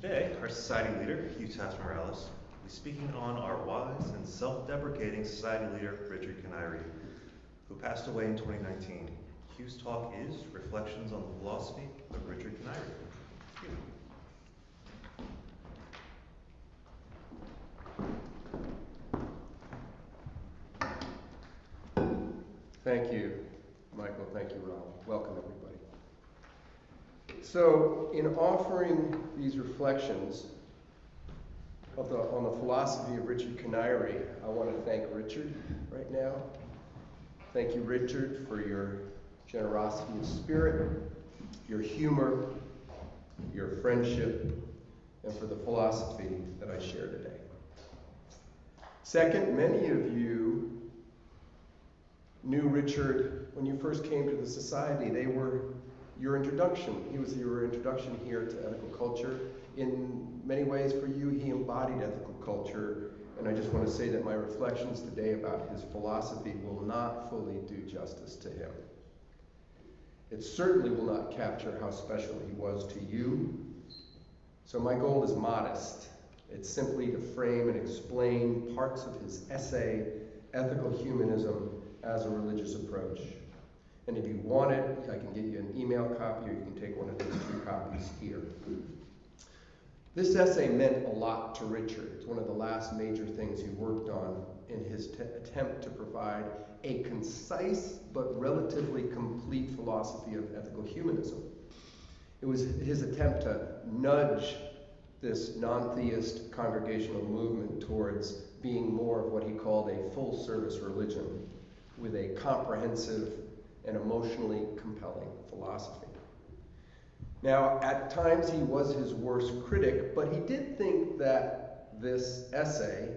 Today, our society leader, Hugh Taft-Morales, will be speaking on our wise and self-deprecating society leader, Richard Kiniry, who passed away in 2019. Hugh's talk is Reflections on the Philosophy of Richard Kiniry. Thank you, Michael. Thank you, Rob. Welcome, everybody. So, in offering these reflections on the philosophy of Richard Kiniry, I want to thank Richard right now. Thank you, Richard, for your generosity of spirit, your humor, your friendship, and for the philosophy that I share today. Second, many of you knew Richard when you first came to the society. They were your introduction. He was your introduction here to ethical culture. In many ways, for you, he embodied ethical culture. And I just want to say that my reflections today about his philosophy will not fully do justice to him. It certainly will not capture how special he was to you. So my goal is modest. It's simply to frame and explain parts of his essay, Ethical Humanism, as a religious approach. And if you want it, I can get you an email copy, or you can take one of these 2 copies here. This essay meant a lot to Richard. It's one of the last major things he worked on in his attempt to provide a concise but relatively complete philosophy of ethical humanism. It was his attempt to nudge this non-theist congregational movement towards being more of what he called a full-service religion, with a comprehensive and emotionally compelling philosophy. Now, at times he was his worst critic, but he did think that this essay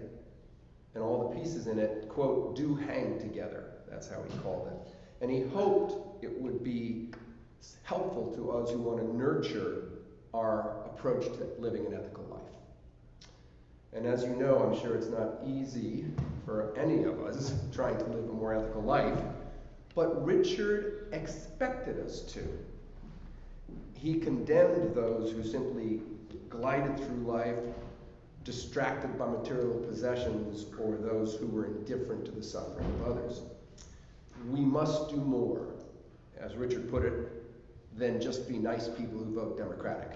and all the pieces in it, quote, do hang together. That's how he called it. And he hoped it would be helpful to us who want to nurture our approach to living an ethical life. And as you know, I'm sure it's not easy for any of us trying to live a more ethical life, but Richard expected us to. He condemned those who simply glided through life, distracted by material possessions, or those who were indifferent to the suffering of others. We must do more, as Richard put it, than just be nice people who vote Democratic.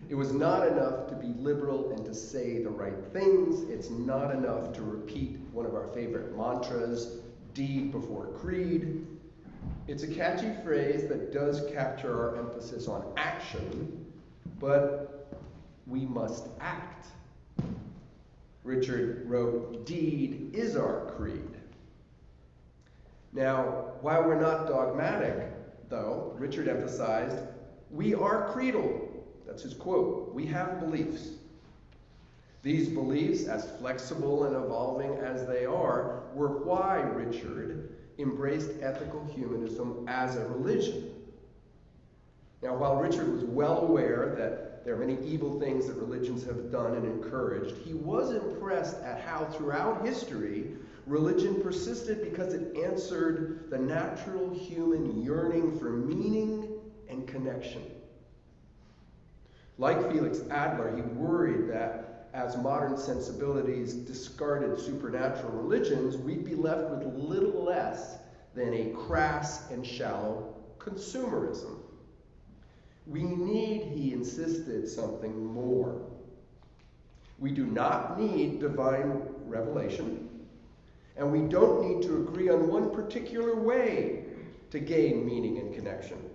It was not enough to be liberal and to say the right things. It's not enough to repeat one of our favorite mantras, deed before creed. It's a catchy phrase that does capture our emphasis on action, but we must act. Richard wrote, "Deed is our creed." Now, while we're not dogmatic, though, Richard emphasized, we are creedal. That's his quote. We have beliefs. These beliefs, as flexible and evolving as they are, were why Richard embraced ethical humanism as a religion. Now, while Richard was well aware that there are many evil things that religions have done and encouraged, he was impressed at how throughout history religion persisted because it answered the natural human yearning for meaning and connection. Like Felix Adler, he worried that as modern sensibilities discarded supernatural religions, we'd be left with little less than a crass and shallow consumerism. We need, he insisted, something more. We do not need divine revelation, and we don't need to agree on one particular way to gain meaning and connection.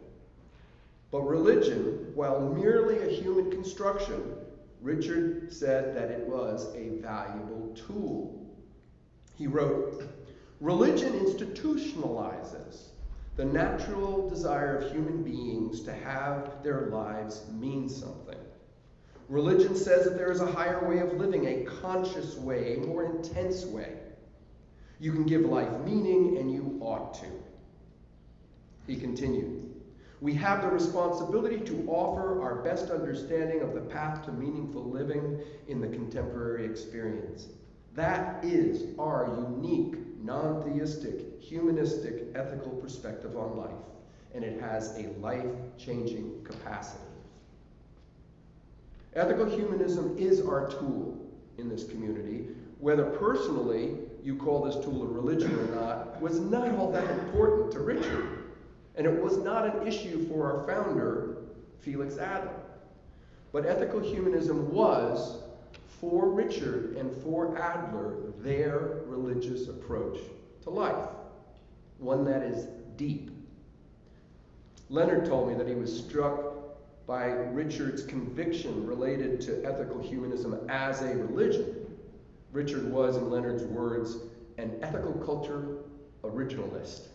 But religion, while merely a human construction, Richard said that it was a valuable tool. He wrote, "Religion institutionalizes the natural desire of human beings to have their lives mean something. Religion says that there is a higher way of living, a conscious way, a more intense way. You can give life meaning, and you ought to." He continued, "We have the responsibility to offer our best understanding of the path to meaningful living in the contemporary experience. That is our unique, non-theistic, humanistic, ethical perspective on life, and it has a life-changing capacity." Ethical humanism is our tool in this community. Whether personally you call this tool a religion or not was not all that important to Richard. And it was not an issue for our founder, Felix Adler. But ethical humanism was, for Richard and for Adler, their religious approach to life, one that is deep. Leonard told me that he was struck by Richard's conviction related to ethical humanism as a religion. Richard was, in Leonard's words, an ethical culture originalist.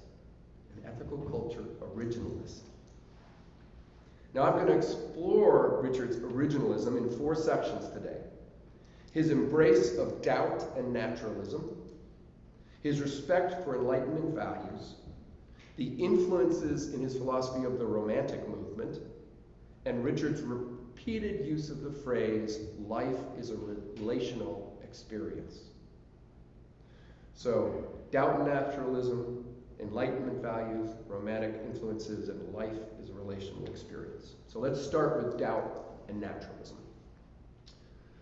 An ethical culture originalist. Now I'm going to explore Richard's originalism in 4 sections today. His embrace of doubt and naturalism, his respect for Enlightenment values, the influences in his philosophy of the Romantic movement, and Richard's repeated use of the phrase, life is a relational experience. So, doubt and naturalism, Enlightenment values, Romantic influences, and life is a relational experience. So let's start with doubt and naturalism.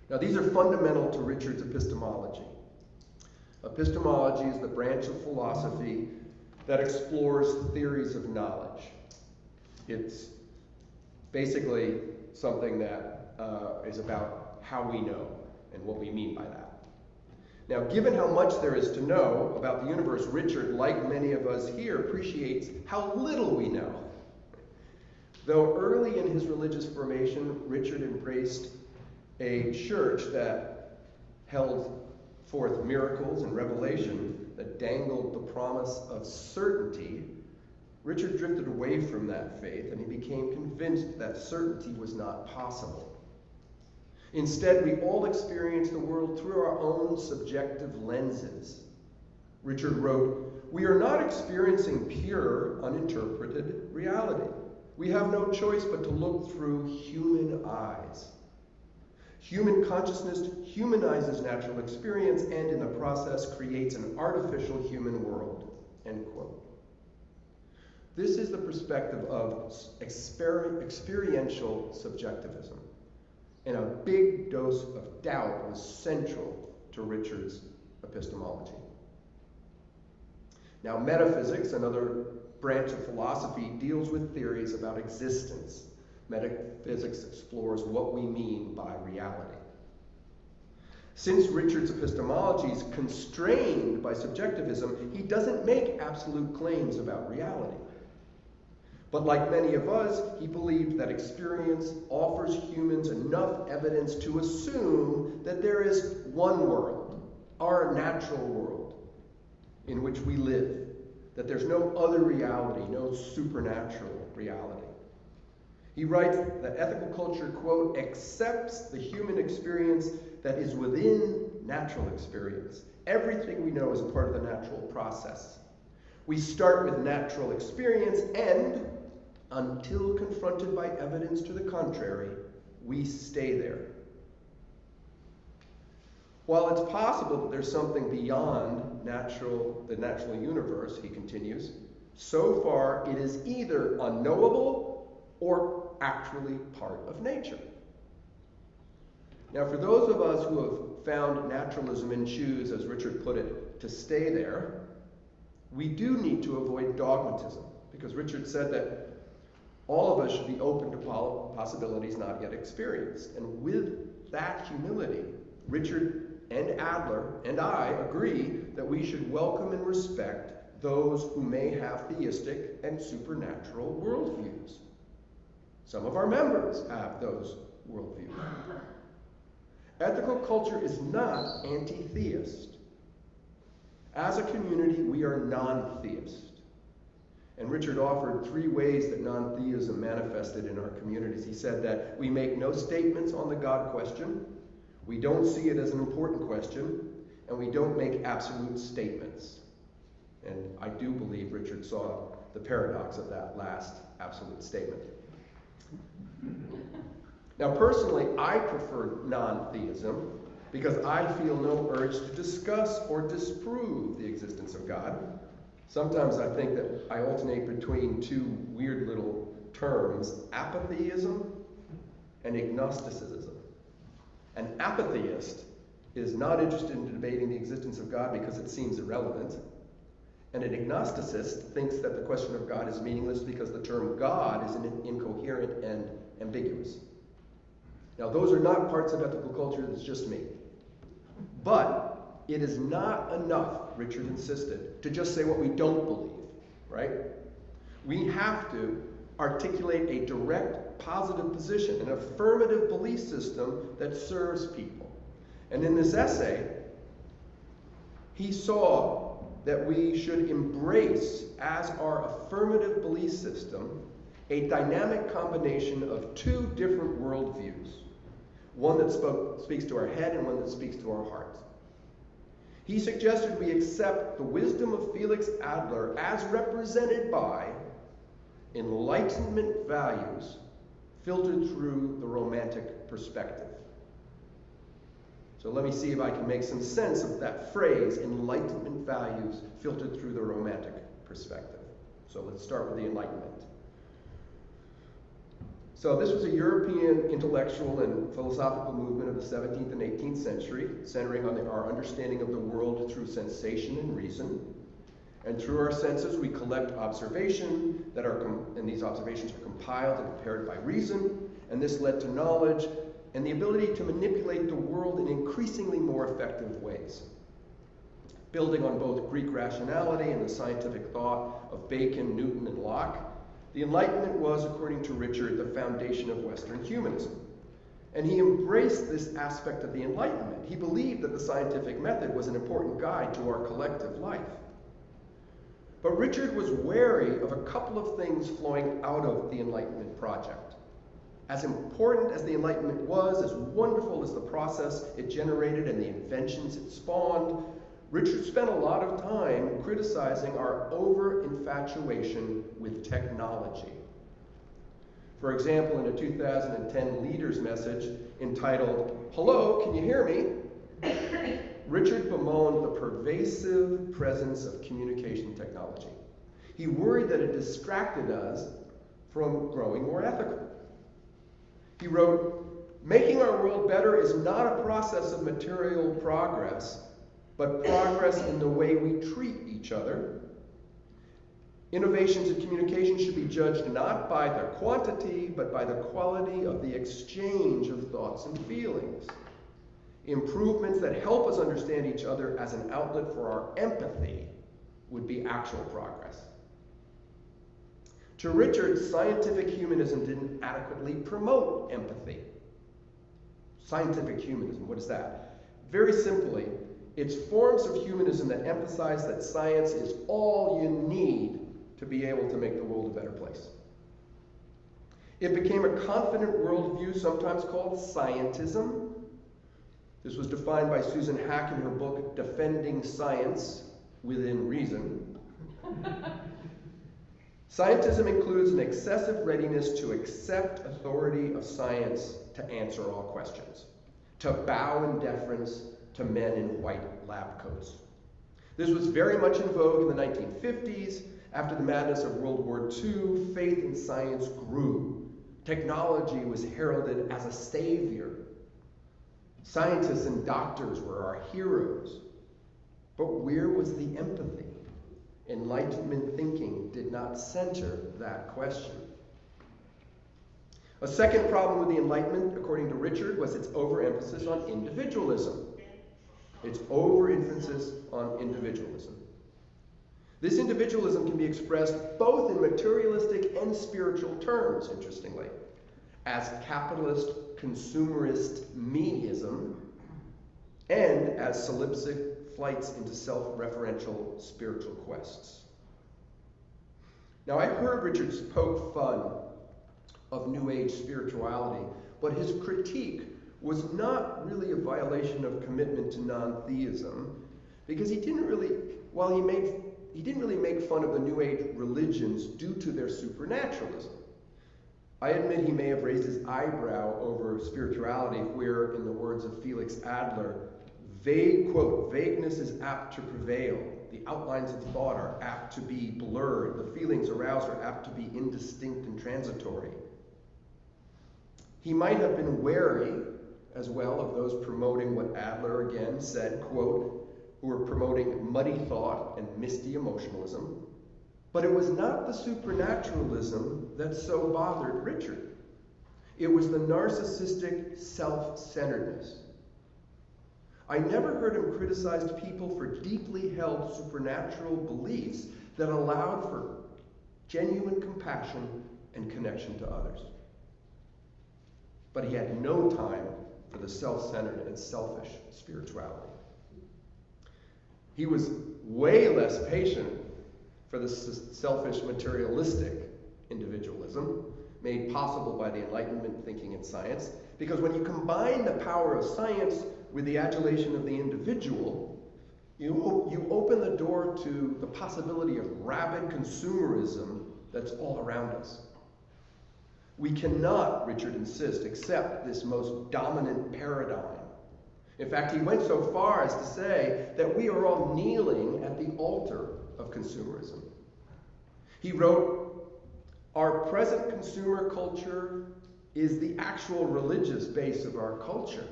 Now these are fundamental to Richard's epistemology. Epistemology is the branch of philosophy that explores theories of knowledge. It's basically something that is about how we know and what we mean by that. Now, given how much there is to know about the universe, Richard, like many of us here, appreciates how little we know. Though early in his religious formation, Richard embraced a church that held forth miracles and revelation that dangled the promise of certainty, Richard drifted away from that faith and he became convinced that certainty was not possible. Instead, we all experience the world through our own subjective lenses. Richard wrote, "We are not experiencing pure, uninterpreted reality. We have no choice but to look through human eyes. Human consciousness humanizes natural experience and in the process creates an artificial human world." End quote. This is the perspective of experiential subjectivism. And a big dose of doubt was central to Richard's epistemology. Now, metaphysics, another branch of philosophy, deals with theories about existence. Metaphysics explores what we mean by reality. Since Richard's epistemology is constrained by subjectivism, he doesn't make absolute claims about reality. But like many of us, he believed that experience offers humans enough evidence to assume that there is one world, our natural world, in which we live, that there's no other reality, no supernatural reality. He writes that ethical culture, quote, accepts the human experience that is within natural experience. Everything we know is a part of the natural process. We start with natural experience and, until confronted by evidence to the contrary, we stay there. While it's possible that there's something beyond the natural universe, he continues, so far it is either unknowable or actually part of nature. Now, for those of us who have found naturalism and choose, as Richard put it, to stay there, we do need to avoid dogmatism, because Richard said that all of us should be open to possibilities not yet experienced. And with that humility, Richard and Adler and I agree that we should welcome and respect those who may have theistic and supernatural worldviews. Some of our members have those worldviews. Ethical culture is not anti-theist. As a community, we are non-theist. And Richard offered 3 ways that non-theism manifested in our communities. He said that we make no statements on the God question, we don't see it as an important question, and we don't make absolute statements. And I do believe Richard saw the paradox of that last absolute statement. Now, personally, I prefer non-theism because I feel no urge to discuss or disprove the existence of God. Sometimes I think that I alternate between 2 weird little terms, apatheism and agnosticism. An apatheist is not interested in debating the existence of God because it seems irrelevant. And an agnosticist thinks that the question of God is meaningless because the term God is incoherent and ambiguous. Now, those are not parts of ethical culture, that's just me. But it is not enough, Richard insisted, to just say what we don't believe, right? We have to articulate a direct, positive position, an affirmative belief system that serves people. And in this essay, he saw that we should embrace as our affirmative belief system a dynamic combination of two different worldviews. One that speaks to our head and one that speaks to our heart. He suggested we accept the wisdom of Felix Adler as represented by Enlightenment values filtered through the Romantic perspective. So let me see if I can make some sense of that phrase, Enlightenment values filtered through the Romantic perspective. So let's start with the Enlightenment. So this was a European intellectual and philosophical movement of the 17th and 18th century, centering on our understanding of the world through sensation and reason. And through our senses, we collect observation and these observations are compiled and prepared by reason, and this led to knowledge and the ability to manipulate the world in increasingly more effective ways. Building on both Greek rationality and the scientific thought of Bacon, Newton, and Locke, the Enlightenment was, according to Richard, the foundation of Western humanism. And he embraced this aspect of the Enlightenment. He believed that the scientific method was an important guide to our collective life. But Richard was wary of a couple of things flowing out of the Enlightenment project. As important as the Enlightenment was, as wonderful as the process it generated and the inventions it spawned, Richard spent a lot of time criticizing our over-infatuation with technology. For example, in a 2010 leaders message entitled, "Hello, can you hear me?" Richard bemoaned the pervasive presence of communication technology. He worried that it distracted us from growing more ethical. He wrote, "Making our world better is not a process of material progress, but progress in the way we treat each other. Innovations in communication should be judged not by their quantity, but by the quality of the exchange of thoughts and feelings. Improvements that help us understand each other as an outlet for our empathy would be actual progress." To Richard, scientific humanism didn't adequately promote empathy. Scientific humanism, what is that? Very simply, it's forms of humanism that emphasize that science is all you need to be able to make the world a better place. It became a confident worldview, sometimes called scientism. This was defined by Susan Hack in her book, Defending Science Within Reason. Scientism includes an excessive readiness to accept authority of science to answer all questions, to bow in deference to men in white lab coats. This was very much in vogue in the 1950s. After the madness of World War II, faith in science grew. Technology was heralded as a savior. Scientists and doctors were our heroes. But where was the empathy? Enlightenment thinking did not center that question. A second problem with the Enlightenment, according to Richard, was its overemphasis on individualism. Its overemphasis on individualism. This individualism can be expressed both in materialistic and spiritual terms, interestingly, as capitalist, consumerist meism, and as solipsistic flights into self-referential spiritual quests. Now, I heard Richard poke fun of New Age spirituality, but his critique was not really a violation of commitment to non-theism, because he didn't really make fun of the New Age religions due to their supernaturalism. I admit he may have raised his eyebrow over spirituality where, in the words of Felix Adler, vagueness is apt to prevail. The outlines of thought are apt to be blurred. The feelings aroused are apt to be indistinct and transitory. He might have been wary as well of those promoting what Adler again said, quote, who were promoting muddy thought and misty emotionalism. But it was not the supernaturalism that so bothered Richard. It was the narcissistic self-centeredness. I never heard him criticize people for deeply held supernatural beliefs that allowed for genuine compassion and connection to others. But he had no time for the self-centered and selfish spirituality. He was way less patient for the selfish materialistic individualism made possible by the Enlightenment thinking in science, because when you combine the power of science with the adulation of the individual, you open the door to the possibility of rabid consumerism that's all around us. We cannot, Richard insists, accept this most dominant paradigm. In fact, he went so far as to say that we are all kneeling at the altar of consumerism. He wrote, "Our present consumer culture is the actual religious base of our culture,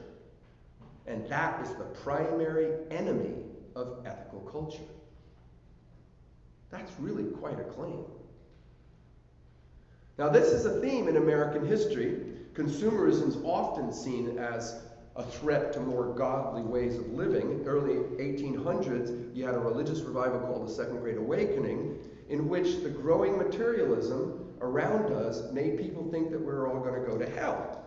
and that is the primary enemy of ethical culture." That's really quite a claim. Now, this is a theme in American history. Consumerism is often seen as a threat to more godly ways of living. Early 1800s, you had a religious revival called the Second Great Awakening, in which the growing materialism around us made people think that we're all going to go to hell.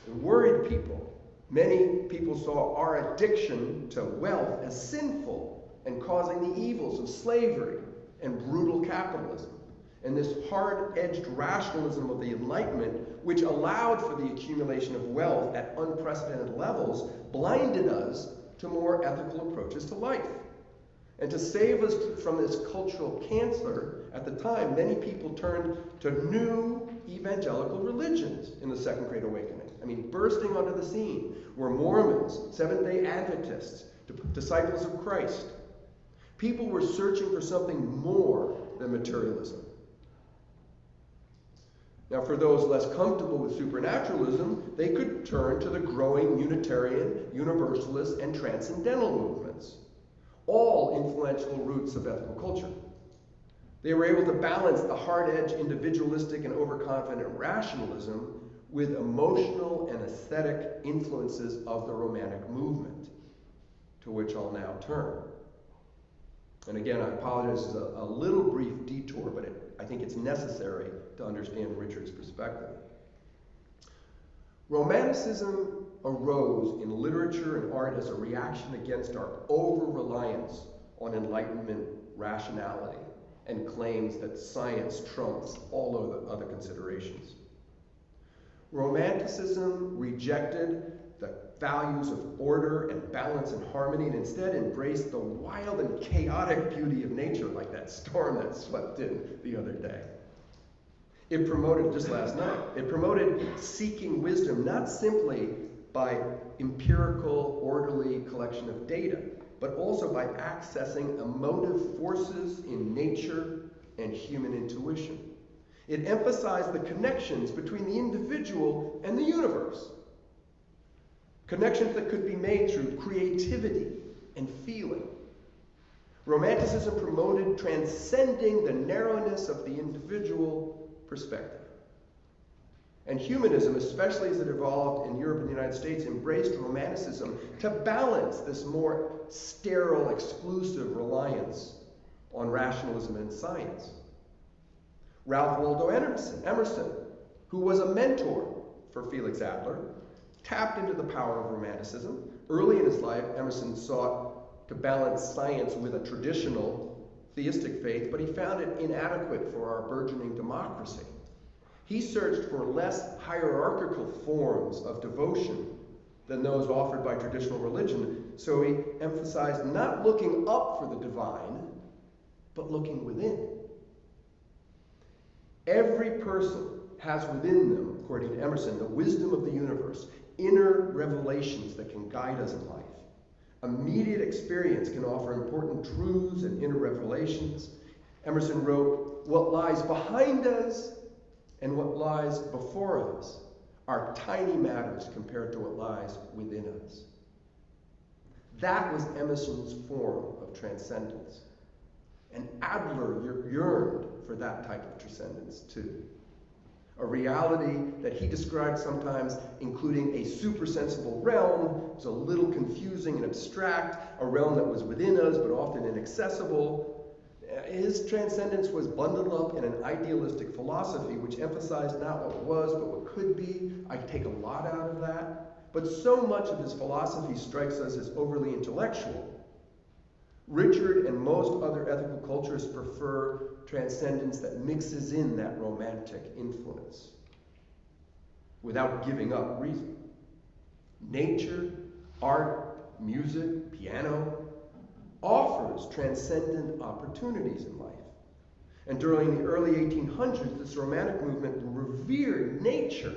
It worried people. Many people saw our addiction to wealth as sinful and causing the evils of slavery and brutal capitalism. And this hard-edged rationalism of the Enlightenment, which allowed for the accumulation of wealth at unprecedented levels, blinded us to more ethical approaches to life. And to save us from this cultural cancer, at the time, many people turned to new evangelical religions in the Second Great Awakening. I mean, bursting onto the scene were Mormons, Seventh-day Adventists, disciples of Christ. People were searching for something more than materialism. Now, for those less comfortable with supernaturalism, they could turn to the growing Unitarian, Universalist, and Transcendental movements, all influential roots of ethical culture. They were able to balance the hard-edged individualistic and overconfident rationalism with emotional and aesthetic influences of the Romantic movement, to which I'll now turn. And again, I apologize, this is a little brief detour, but I think it's necessary to understand Richard's perspective. Romanticism arose in literature and art as a reaction against our over-reliance on Enlightenment rationality and claims that science trumps all of the other considerations. Romanticism rejected the values of order and balance and harmony, and instead embraced the wild and chaotic beauty of nature, like that storm that swept in the other day. It promoted, just last night, it promoted seeking wisdom, not simply by empirical, orderly collection of data, but also by accessing emotive forces in nature and human intuition. It emphasized the connections between the individual and the universe. Connections that could be made through creativity and feeling. Romanticism promoted transcending the narrowness of the individual perspective. And humanism, especially as it evolved in Europe and the United States, embraced Romanticism to balance this more sterile, exclusive reliance on rationalism and science. Ralph Waldo Emerson, who was a mentor for Felix Adler, tapped into the power of Romanticism. Early in his life, Emerson sought to balance science with a traditional theistic faith, but he found it inadequate for our burgeoning democracy. He searched for less hierarchical forms of devotion than those offered by traditional religion, so he emphasized not looking up for the divine, but looking within. Every person has within them, according to Emerson, the wisdom of the universe, inner revelations that can guide us in life. Immediate experience can offer important truths and inner revelations. Emerson wrote, "What lies behind us and what lies before us are tiny matters compared to what lies within us. That was Emerson's form of transcendence. And Adler yearned for that type of transcendence too. A reality that he described sometimes including a supersensible realm. It was a little confusing and abstract, a realm that was within us but often inaccessible. His transcendence was bundled up in an idealistic philosophy which emphasized not what was but what could be. I take a lot out of that. But so much of his philosophy strikes us as overly intellectual. Richard and most other ethical culturists prefer transcendence that mixes in that romantic influence without giving up reason. Nature, art, music, piano offers transcendent opportunities in life. And during the early 1800s, this romantic movement revered nature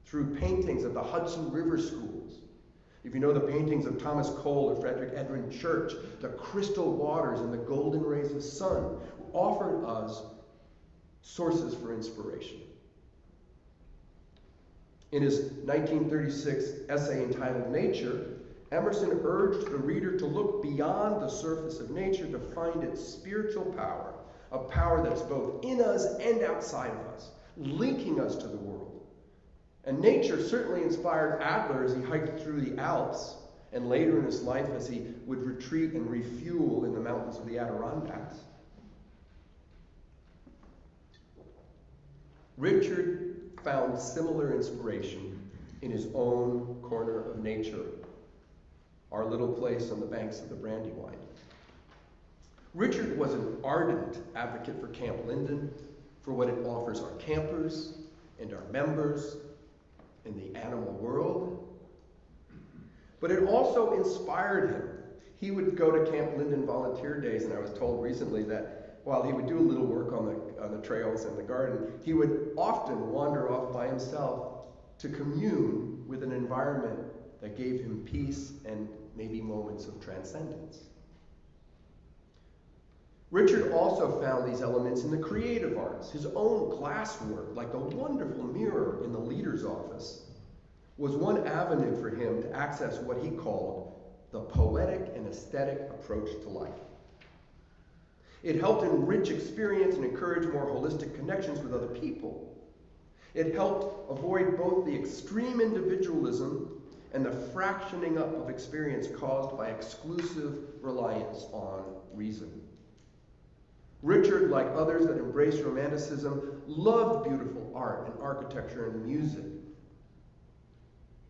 through paintings of the Hudson River schools. If you know the paintings of Thomas Cole or Frederick Edwin Church, the crystal waters and the golden rays of the sun offered us sources for inspiration. In his 1936 essay entitled Nature, Emerson urged the reader to look beyond the surface of nature to find its spiritual power, a power that's both in us and outside of us, linking us to the world. And nature certainly inspired Adler as he hiked through the Alps, and later in his life as he would retreat and refuel in the mountains of the Adirondacks. Richard found similar inspiration in his own corner of nature, our little place on the banks of the Brandywine. Richard was an ardent advocate for Camp Linden, for what it offers our campers and our members in the animal world. But it also inspired him. He would go to Camp Linden volunteer days, and I was told recently that while he would do a little work on the trails and the garden, he would often wander off by himself to commune with an environment that gave him peace and maybe moments of transcendence. Richard also found these elements in the creative arts. His own glass work, like the wonderful mirror in the leader's office, was one avenue for him to access what he called the poetic and aesthetic approach to life. It helped enrich experience and encourage more holistic connections with other people. It helped avoid both the extreme individualism and the fractioning up of experience caused by exclusive reliance on reason. Richard, like others that embraced Romanticism, loved beautiful art and architecture and music.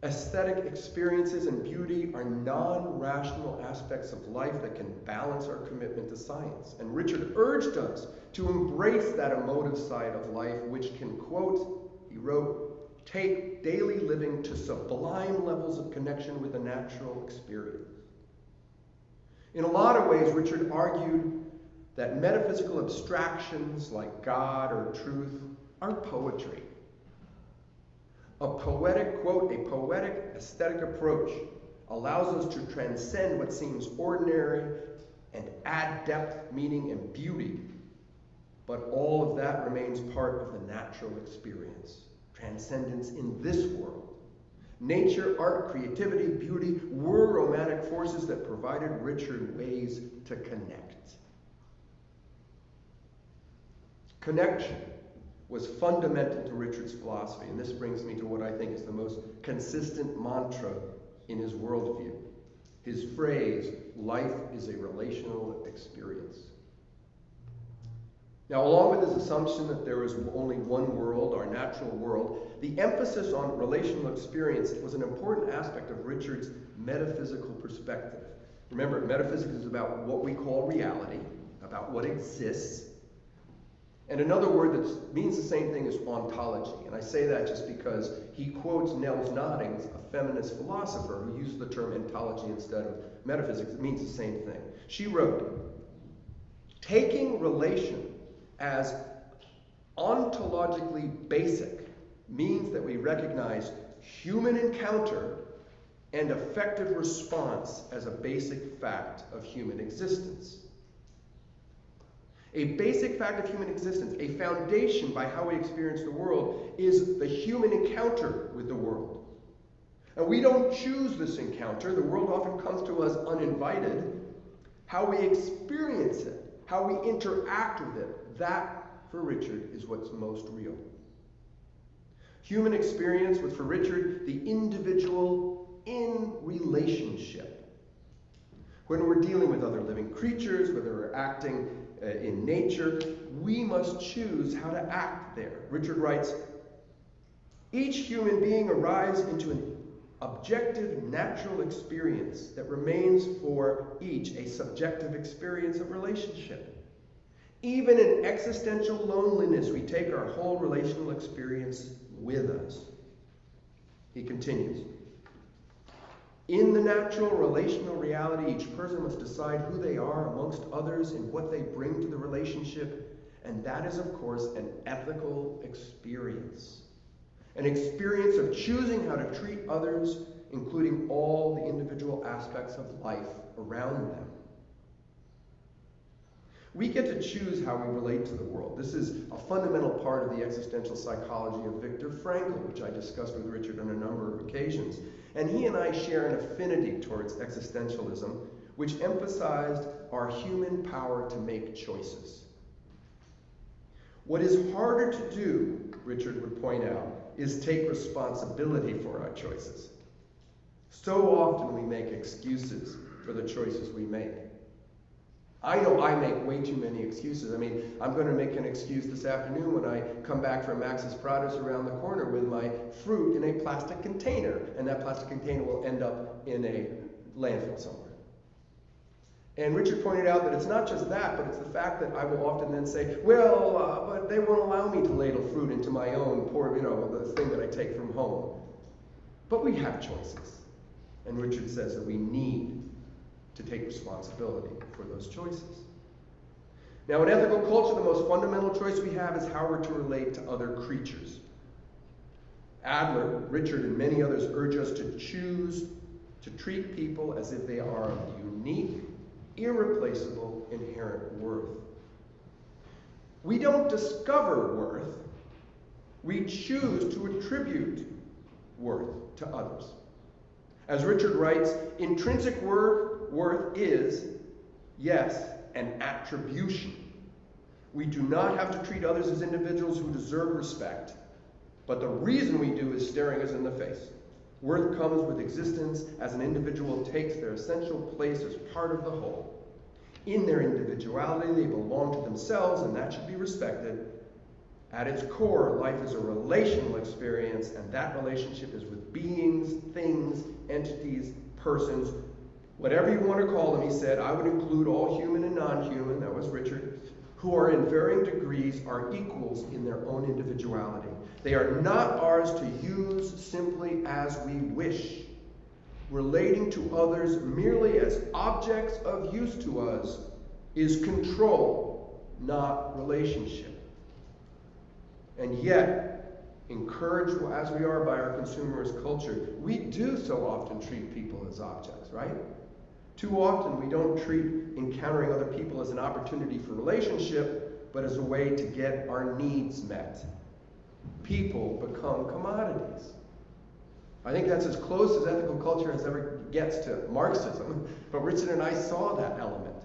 Aesthetic experiences and beauty are non-rational aspects of life that can balance our commitment to science. And Richard urged us to embrace that emotive side of life, which can, quote, he wrote, take daily living to sublime levels of connection with the natural experience. In a lot of ways, Richard argued that metaphysical abstractions like God or truth are poetry. A poetic, quote, a poetic aesthetic approach allows us to transcend what seems ordinary and add depth, meaning, and beauty. But all of that remains part of the natural experience, transcendence in this world. Nature, art, creativity, beauty were romantic forces that provided Richard ways to connect. Connection was fundamental to Richard's philosophy, and this brings me to what I think is the most consistent mantra in his worldview. His phrase, life is a relational experience. Now, along with his assumption that there is only one world, our natural world, the emphasis on relational experience was an important aspect of Richard's metaphysical perspective. Remember, metaphysics is about what we call reality, about what exists. And another word that means the same thing is ontology. And I say that just because he quotes Nels Noddings, a feminist philosopher who used the term ontology instead of metaphysics. It means the same thing. She wrote, taking relation as ontologically basic means that we recognize human encounter and effective response as a basic fact of human existence. A basic fact of human existence, a foundation by how we experience the world, is the human encounter with the world. And we don't choose this encounter. The world often comes to us uninvited. How we experience it, how we interact with it, that, for Richard, is what's most real. Human experience was, for Richard, the individual in relationship. When we're dealing with other living creatures, whether we're acting in nature, we must choose how to act there. Richard writes, each human being arrives into an objective natural experience that remains for each a subjective experience of relationship. Even in existential loneliness, we take our whole relational experience with us. He continues, in the natural relational reality, each person must decide who they are amongst others and what they bring to the relationship, and that is, of course, an ethical experience. An experience of choosing how to treat others, including all the individual aspects of life around them. We get to choose how we relate to the world. This is a fundamental part of the existential psychology of Viktor Frankl, which I discussed with Richard on a number of occasions. And he and I share an affinity towards existentialism, which emphasized our human power to make choices. What is harder to do, Richard would point out, is take responsibility for our choices. So often we make excuses for the choices we make. I know I make way too many excuses. I mean, I'm going to make an excuse this afternoon when I come back from Max's Produce around the corner with my fruit in a plastic container, and that plastic container will end up in a landfill somewhere. And Richard pointed out that it's not just that, but it's the fact that I will often then say, well, but they won't allow me to ladle fruit into my own the thing that I take from home. But we have choices. And Richard says that we need to take responsibility for those choices. Now, in ethical culture, the most fundamental choice we have is how we're to relate to other creatures. Adler, Richard, and many others urge us to choose to treat people as if they are of unique, irreplaceable, inherent worth. We don't discover worth. We choose to attribute worth to others. As Richard writes, intrinsic worth is, yes, an attribution. We do not have to treat others as individuals who deserve respect, but the reason we do is staring us in the face. Worth comes with existence as an individual takes their essential place as part of the whole. In their individuality, they belong to themselves, and that should be respected. At its core, life is a relational experience, and that relationship is with beings, things, entities, persons, whatever you want to call them, he said. I would include all human and non-human, that was Richard, who are in varying degrees are equals in their own individuality. They are not ours to use simply as we wish. Relating to others merely as objects of use to us is control, not relationship. And yet, encouraged as we are by our consumerist culture, we do so often treat people as objects, right? Too often we don't treat encountering other people as an opportunity for relationship, but as a way to get our needs met. People become commodities. I think that's as close as ethical culture has ever gets to Marxism, but Richard and I saw that element.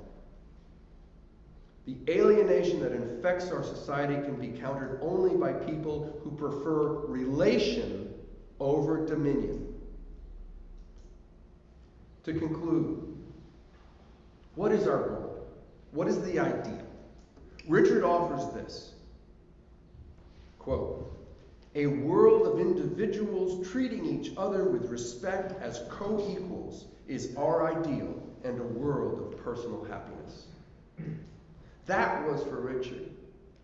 The alienation that infects our society can be countered only by people who prefer relation over dominion. To conclude, what is our goal? What is the ideal? Richard offers this, quote, a world of individuals treating each other with respect as co-equals is our ideal, and a world of personal happiness. That was, for Richard,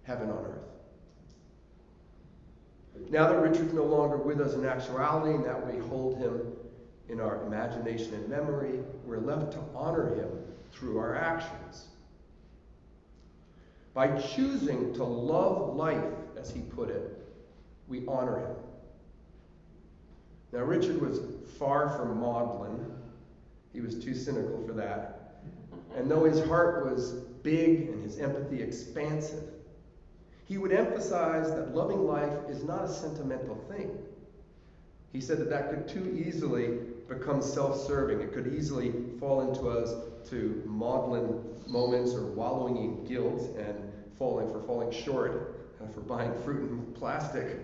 heaven on earth. Now that Richard's no longer with us in actuality, and that we hold him in our imagination and memory, we're left to honor him through our actions. By choosing to love life, as he put it, we honor him. Now, Richard was far from maudlin. He was too cynical for that. And though his heart was big and his empathy expansive, he would emphasize that loving life is not a sentimental thing. He said that could too easily become self-serving. It could easily fall into us to maudlin moments or wallowing in guilt and falling short, for buying fruit in plastic.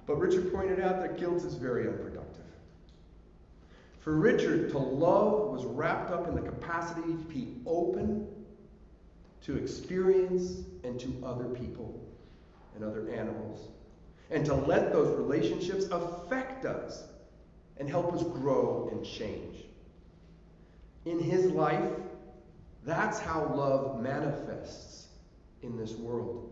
But Richard pointed out that guilt is very unproductive. For Richard, to love was wrapped up in the capacity to be open to experience and to other people and other animals, and to let those relationships affect us and help us grow and change. In his life, that's how love manifests in this world.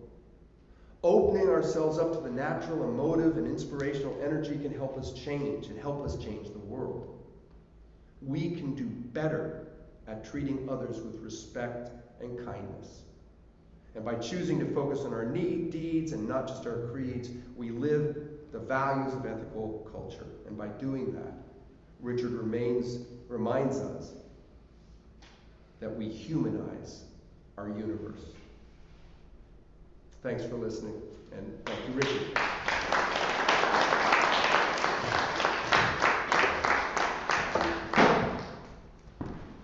Opening ourselves up to the natural, emotive, and inspirational energy can help us change and help us change the world. We can do better at treating others with respect and kindness. And by choosing to focus on our deeds and not just our creeds, we live the values of ethical culture. And by doing that, Richard reminds us that we humanize our universe. Thanks for listening, and thank you, Richard.